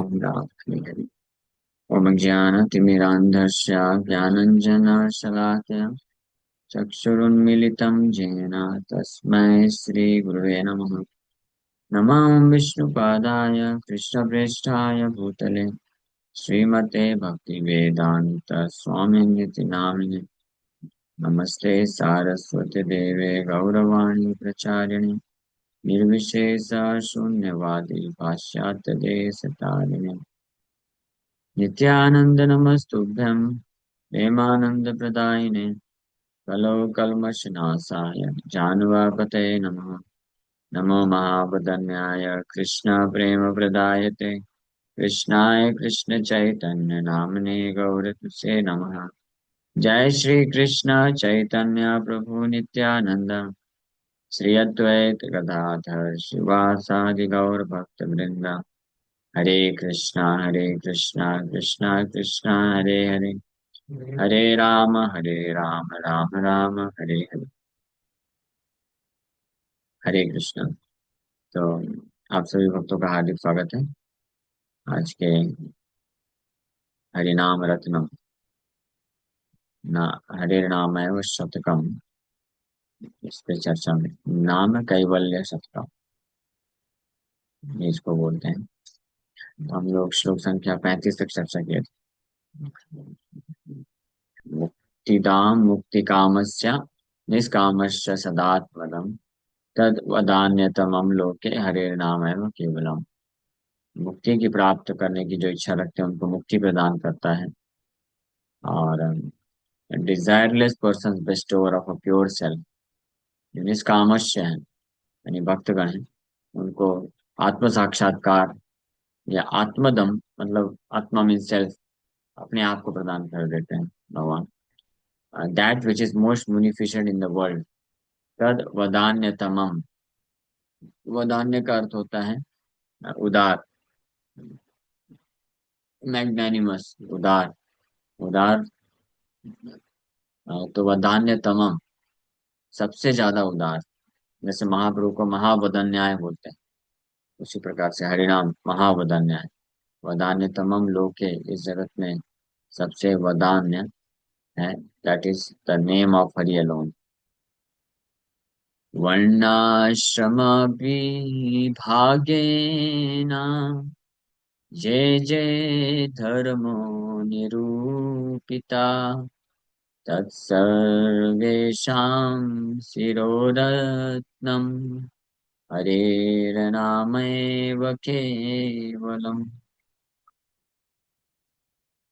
रात्रि ओम ज्ञानतिमिरान्धस्य ज्ञानञ्जनशलाकया चक्षुरुन्मीलितं येन तस्मै श्रीगुरुवे नमः। नमः विष्णुपादाय कृष्णप्रेष्ठाय भूतले श्रीमते भक्तिवेदान्त स्वामिनिति नामिने। नमस्ते सारस्वती देवे गौरवाणी प्रचारिणे निर्विशेष शून्यवादी पाश्चात्य देशतारिणे नित्यानंद नमस्तुभ्यं प्रेमानंदप्रदायिने कलो कल्मषनाशाय जानवापतये नमः। नमो महावदन्याय कृष्णप्रेमप्रदायते कृष्णाय कृष्णचैतन्य नामने गौरतुसे नमः। जय श्री कृष्ण चैतन्य प्रभु नित्यानंद श्री अद्वैत गदाधर शिवासादि गौर भक्त वृंद। हरे कृष्णा कृष्णा कृष्णा हरे हरे हरे राम राम राम हरे हरे। हरे कृष्ण। तो आप सभी भक्तों का हार्दिक स्वागत है आज के हरिनाम रत्नम ना हरे नाम एवं शतकम इस पे चर्चा में नाम कैवल्य शतकम इसको बोलते हैं। तो हम लोग श्लोक संख्या 35 तक चर्चा किए थे। मुक्तिदाम मुक्ति कामस्य निष्कामस्य सदात्मदम तद वदान्यतमम लोके हरे नाम एवं केवलम। मुक्ति की प्राप्त करने की जो इच्छा रखते हैं उनको मुक्ति प्रदान करता है। और desireless person bestower of a pure self जो निष्कामस्य है यानी भक्तगण है उनको आत्म साक्षात्कार या आत्मदम मतलब आत्मा मीन सेल्फ अपने आप को प्रदान कर देते हैं भगवान। That which is most munificent in the world तद वदान्यतमम। वदान्य का अर्थ होता है उदार, मैग्नानिमस, उदार, उदार। तो वदान्यतमम सबसे ज्यादा उदार। जैसे महाप्रभु को महावदन्याय बोलते हैं उसी प्रकार से हरिनाम महावदन्याय। वदान्यतमम लोके इस जगत में सबसे वदान्य है। That is the name of Hari alone. वर्णाश्रम विभागेन ये ये धर्मो निरूपिता तत्सर्वेषां शिरोरत्नम् हरेर्नामैव केवलम्।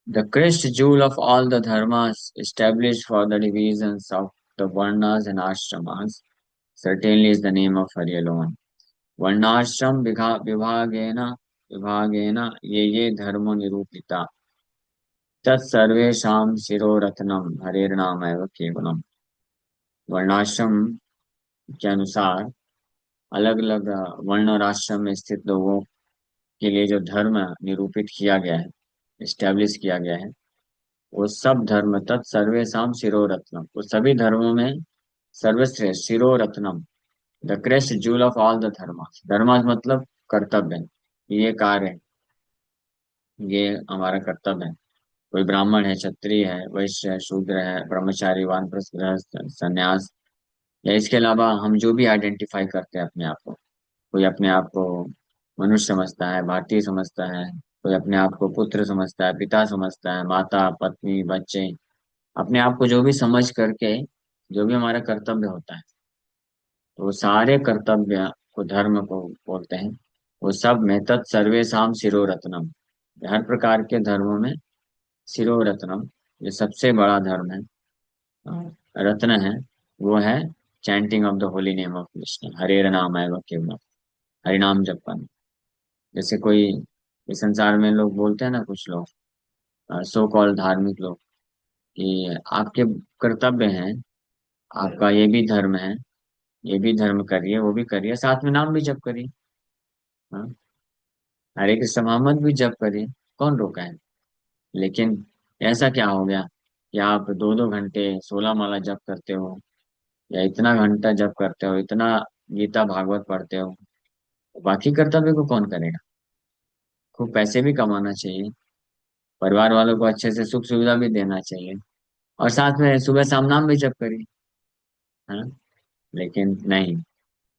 The crest jewel of all the dharmas established for the divisions of the varnas and ashramas certainly is the name of Hari alone. वर्णाश्रम विभागेन विभागेन ये धर्मो निरूपिता तत्सर्वेषां शिरोरत्नम हरेर्नाम एव केवलम। वर्णाश्रम के अनुसार अलग अलग वर्ण और आश्रम में स्थित लोगों के लिए जो धर्म निरूपित किया गया है, इस्टेब्लिश किया गया है, वो सब धर्म तत्सर्वेषां शिरोरत्नम वो सभी धर्मों में सर्वश्रेष्ठ शिरोरत्नम the crest jewel of all the dharmas. Dharmas मतलब कर्तव्य, ये कार्य है, ये हमारा कर्तव्य है। कोई ब्राह्मण है, क्षत्रिय है, वैश्य है, शूद्र है, ब्रह्मचारी, वानप्रस्थ, गृहस्थ, संन्यास या इसके अलावा हम जो भी आइडेंटिफाई करते हैं अपने आप को। कोई अपने आप को मनुष्य समझता है, भारतीय समझता है, कोई अपने आप को पुत्र समझता है, पिता समझता है, माता, पत्नी, बच्चे, अपने आप को जो भी समझ करके जो भी हमारा कर्तव्य होता है, तो वो सारे कर्तव्य को धर्म को बोलते हैं। वो सब में तत्सर्वेशम शिरोरत्नम, हर प्रकार के धर्मों में शिरोरत्नम ये सबसे बड़ा धर्म है, रत्न है, वो है chanting of the holy name of Krishna हरे नाम एवं केवलम। हरिनाम जपन। जैसे कोई इस संसार में लोग बोलते हैं ना, कुछ लोग सो कॉल धार्मिक लोग कि आपके कर्तव्य हैं, आपका ये भी धर्म है, ये भी धर्म करिए, वो भी करिए, साथ में नाम भी जप करिए। हाँ, हरे कृष्ण मोहम्मद भी जप करिए, कौन रोका है। लेकिन ऐसा क्या हो गया कि आप 2-2 घंटे 16 माला जप करते हो या इतना घंटा जप करते हो, इतना गीता भागवत पढ़ते हो, बाकी कर्तव्य को कौन करेगा। खूब पैसे भी कमाना चाहिए, परिवार वालों को अच्छे से सुख सुविधा भी देना चाहिए, और साथ में सुबह शाम नाम भी जप करिए, है ना। लेकिन नहीं,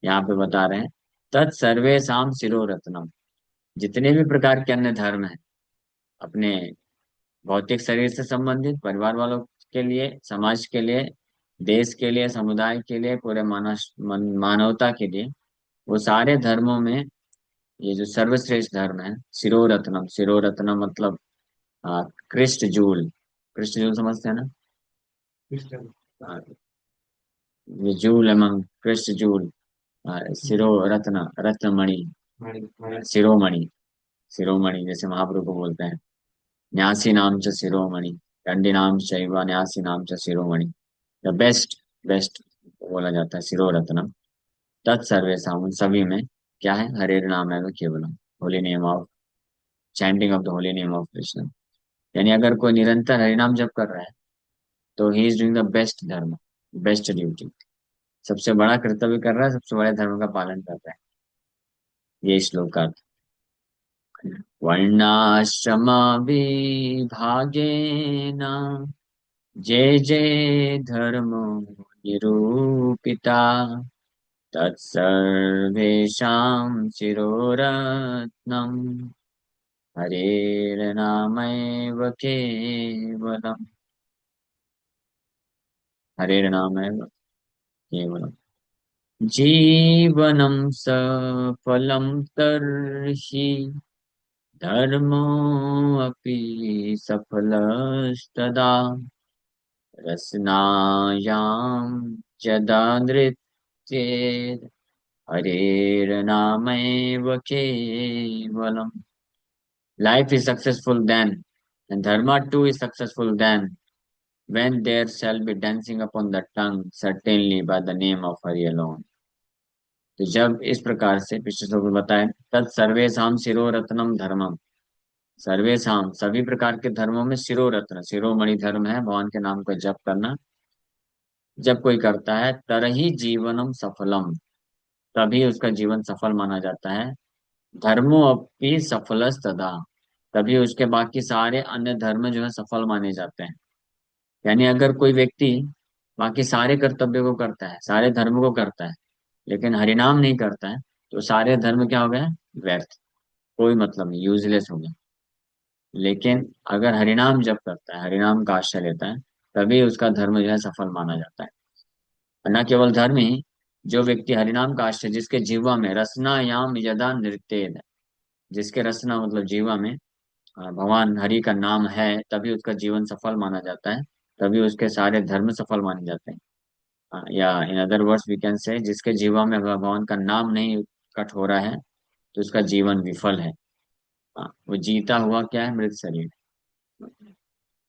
यहाँ पे बता रहे हैं तत्सर्वे शाम शिरो रत्नम। जितने भी प्रकार के अन्य धर्म हैं, अपने भौतिक शरीर से संबंधित, परिवार वालों के लिए, समाज के लिए, देश के लिए, समुदाय के लिए, पूरे मानवता के लिए, वो सारे धर्मों में ये जो सर्वश्रेष्ठ धर्म है शिरो रत्नम। शिरो रत्नम मतलब कृष्ण जूल। कृष्ण जूल समझते हैं ना। हाँ, ये जूल एमंग कृष्ण जूल, शिरो रत्न, रत्नमणि, शिरोमणि। शिरोमणि जैसे महाप्रभु को बोलते हैं, न्यासी नाम च शिरोमणि, दंडी नाम चैव न्यासी नाम च शिरोमणि। द बेस्ट, बेस्ट बोला जाता है शिरो रत्नम। तत्सर्वेशा, उन सभी में क्या है, हरे नाम है केवलम, holy name of, chanting of the holy name of Krishna. यानी अगर कोई निरंतर हरिनाम जप कर रहा है तो he is doing the best धर्म, बेस्ट ड्यूटी, सबसे बड़ा कर्तव्य कर रहा है, सबसे बड़े धर्म का पालन कर रहा है। ये श्लोक का अर्थ। वर्णाश्रम विभागेन जय जय धर्म निरूपिता, तत्सर्वेषां शिरोरत्नम् हरेर्नामैव केवलम्। हरेर्नामैव केवलम्। जीवनं सफलं तर्हि धर्मोऽपि सफलस्तदा, रसनायां यदा नृत्येत् हरेर्नामैव केवलम्। Life is successful then, and dharma too is successful then, when there shall be dancing upon the tongue, certainly by the name of Hari alone. तो जब इस प्रकार से पिछले श्लोक में बताए, तत् सर्वेशम शिरो रत्नम धर्मम। सर्वेशम सभी प्रकार के धर्मों में शिरो रत्न, शिरोमणि धर्म है भगवान के नाम का जप करना। जब कोई करता है तरही जीवनम सफलम, तभी उसका जीवन सफल माना जाता है। धर्मो अपि सफलस तदा, तभी उसके बाकी सारे अन्य धर्म जो है सफल माने जाते हैं। यानी अगर कोई व्यक्ति बाकी सारे कर्तव्य को करता है, सारे धर्म को करता है, लेकिन हरिनाम नहीं करता है, तो सारे धर्म क्या हो गए, व्यर्थ, कोई मतलब नहीं, यूजलेस हो गया। लेकिन अगर हरिनाम जप करता है, हरिनाम का आश्रय लेता है, तभी उसका धर्म जो है सफल माना जाता है। और न केवल धर्म ही, जो व्यक्ति हरिनाम का आश्रय, जिसके जीवा में रसना याम यदा नृत्य, जिसके रसना मतलब जीवा में भगवान हरि का नाम है, तभी उसका जीवन सफल माना जाता है, तभी उसके सारे धर्म सफल माने जाते हैं। या in other words we can say, जिसके जीवन में भगवान का नाम नहीं कट हो रहा है, तो उसका जीवन विफल है। वो जीता हुआ क्या है, मृत शरीर,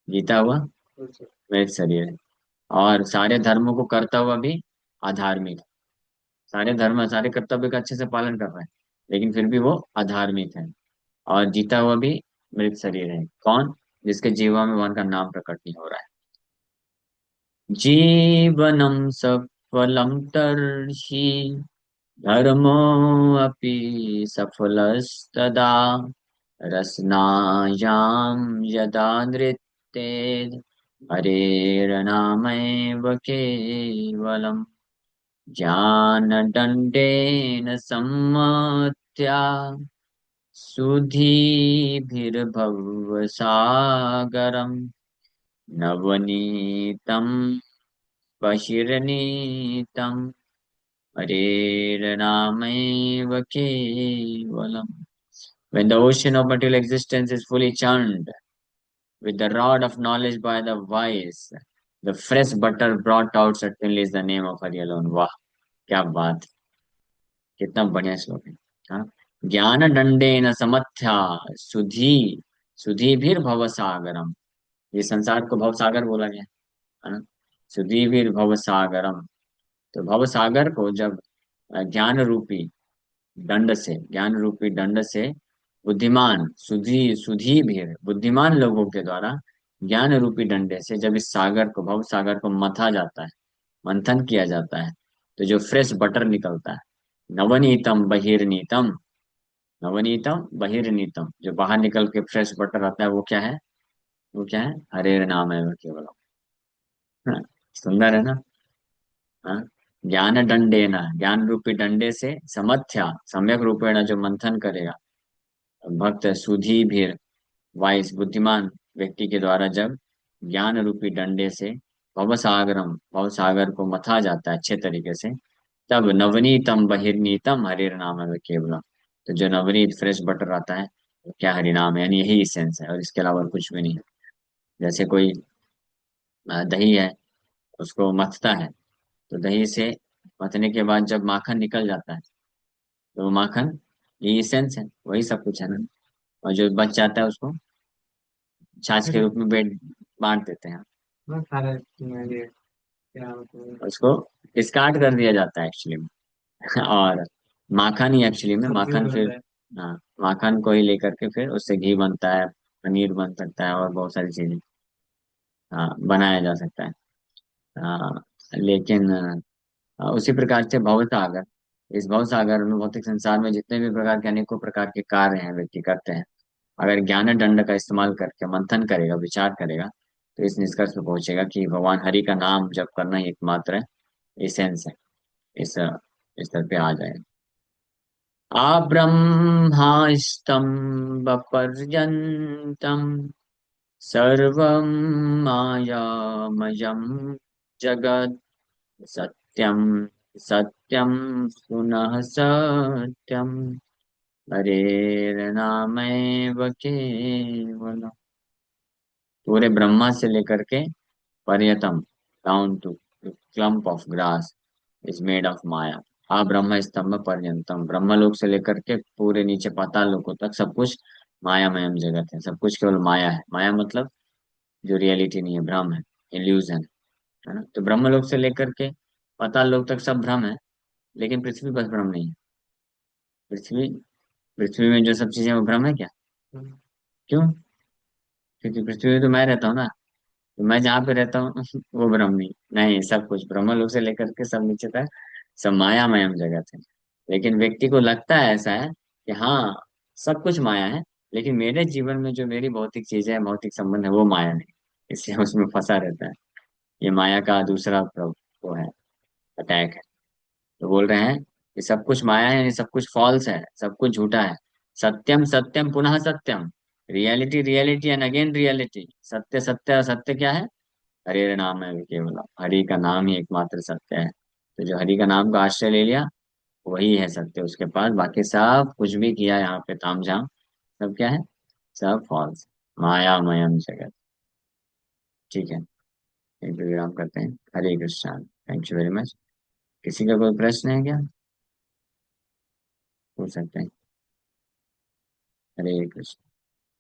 जीता हुआ मृत शरीर है। और सारे धर्मों को करता हुआ भी अधार्मिक, सारे धर्म सारे कर्तव्य का अच्छे से पालन कर रहा है, लेकिन फिर भी वो अधार्मिक है। और जीता हुआ भी मृत शरीर है, कौन, जिसके जीवा में भगवान का नाम प्रकट नहीं हो रहा है। जीवनं सफलं तर्हि धर्मोऽपि सफलस्तदा, रसनायां यदा नृत्ये हरेर्नामैव केवलम्। ज्ञानदण्डेन सम्मत्या सुधीभिर्भवसागरम्, नवनीतं बहिर्नीतं हरेर्नामैव केवलम्। When the ocean of material existence is fully churned with the rod of knowledge by the wise, the fresh butter brought out certainly is the name of Hari alone. वाह, क्या बात, कितना बढ़िया श्लोक है। हाँ, ज्ञान दंडे न समथ्या सुधी, सुधी भी भव सागरम। ये संसार को भव सागर बोला गया है ना। सुधी भी भव सागरम, तो भव सागर को जब ज्ञान रूपी दंड से, ज्ञान रूपी दंड से बुद्धिमान सुधी, सुधी भी बुद्धिमान लोगों के द्वारा ज्ञान रूपी डंडे से जब इस सागर को, भव सागर को मथा जाता है, मंथन किया जाता है, तो जो फ्रेश बटर निकलता है, नवनीतम बहिर्नीतम, नवनीतम बहिर्नीतम, जो बाहर निकल के फ्रेश बटर आता है वो क्या है? वो क्या है? हरे नाम है केवलम। हाँ, सुंदर है ना? हाँ। ज्ञान दंडेन, ज्ञान रूपी डंडे से समथ्या, सम्यक रूपेण जो मंथन करेगा भक्त, सुधी भी वाइस बुद्धिमान व्यक्ति के द्वारा जब ज्ञान रूपी डंडे से भवसागरम, भवसागर को मथा जाता है अच्छे तरीके से, तब नवनीतम बहिर्नीतम हरिर नाम है केवलम। तो जो नवनीत फ्रेश बटर आता है वो क्या हरि नाम है, यानी यही सेंस है और इसके अलावा और कुछ भी नहीं है। जैसे कोई दही है, उसको मथता है, तो दही से मथने के बाद जब माखन निकल जाता है तो वो माखन, यही सेंस है, वही सब कुछ है ना। और जो बच जाता है उसको छाछ के रूप में बांट देते हैं। मैं सारा ये क्या मतलब उसको डिस्कार्ड कर दिया जाता है एक्चुअली में। और माखन ही एक्चुअली में, माखन फिर, हाँ, माखन को ही लेकर के फिर उससे घी बनता है, पनीर बन सकता है और बहुत सारी चीजें, हाँ, बनाया जा सकता है। हाँ, लेकिन उसी प्रकार से भवसागर, इस भवसागर में भौतिक संसार में जितने भी प्रकार के अनेकों प्रकार के कार्य हैं व्यक्ति करते हैं, अगर ज्ञान दंड का इस्तेमाल करके मंथन करेगा, विचार करेगा, तो इस निष्कर्ष पे पहुंचेगा कि भगवान हरि का नाम जप करना ही एकमात्र एसेंस है। इस स्तर पे आ जाए। आब्रह्मास्तंभ पर्यंतम सर्वं मायामयं जगत्, सत्यं सत्यं पुनः सत्यं हरेर्नामैव केवलम्। पूरे ब्रह्मा से लेकर के पर्यतम, down to clump of grass is made of maya. आ ब्रह्म स्तंभ पर्यंतम, ब्रह्मलोक से लेकर के पूरे नीचे पाताल लोकों तक सब कुछ मायामयम जगत है, सब कुछ केवल माया है। माया मतलब जो रियलिटी नहीं है, भ्रम है, इल्यूजन है ना। तो ब्रह्मलोक से लेकर के पाताल लोक तक सब भ्रम है, लेकिन पृथ्वी बस भ्रम नहीं है। पृथ्वी, पृथ्वी में जो सब चीजें वो भ्रम है क्या? क्यों? क्योंकि पृथ्वी में तो मैं रहता हूँ ना, तो मैं जहाँ पे रहता हूँ वो ब्रह्म नहीं, नहीं, सब कुछ ब्रह्मलोक से लेकर के सब नीचे तक सब मायामयम जगत है। लेकिन व्यक्ति को लगता है ऐसा है कि हाँ, सब कुछ माया है, लेकिन मेरे जीवन में जो मेरी भौतिक चीजें है, भौतिक संबंध है, वो माया नहीं, इसलिए उसमें फंसा रहता है। ये माया का दूसरा वो है, अटैक है। तो बोल रहे हैं कि सब कुछ माया है, यानी सब कुछ फॉल्स है, सब कुछ झूठा है। सत्यम सत्यम पुनः सत्यम, reality reality and again reality, सत्य सत्य और सत्य क्या है? हरे नाम है केवल, हरि का नाम ही एकमात्र सत्य है। तो जो हरि का नाम का आश्रय ले लिया वही है सत्य उसके पास, बाकी सब कुछ भी किया यहाँ पे तामझाम, सब क्या है? सब फॉल्स, मायामयम जगत। ठीक है, यहीं पे विराम करते हैं। Hare Krishna, thank you very much. किसी का कोई प्रश्न है क्या? पूछ सकते हैं। हरे कृष्ण।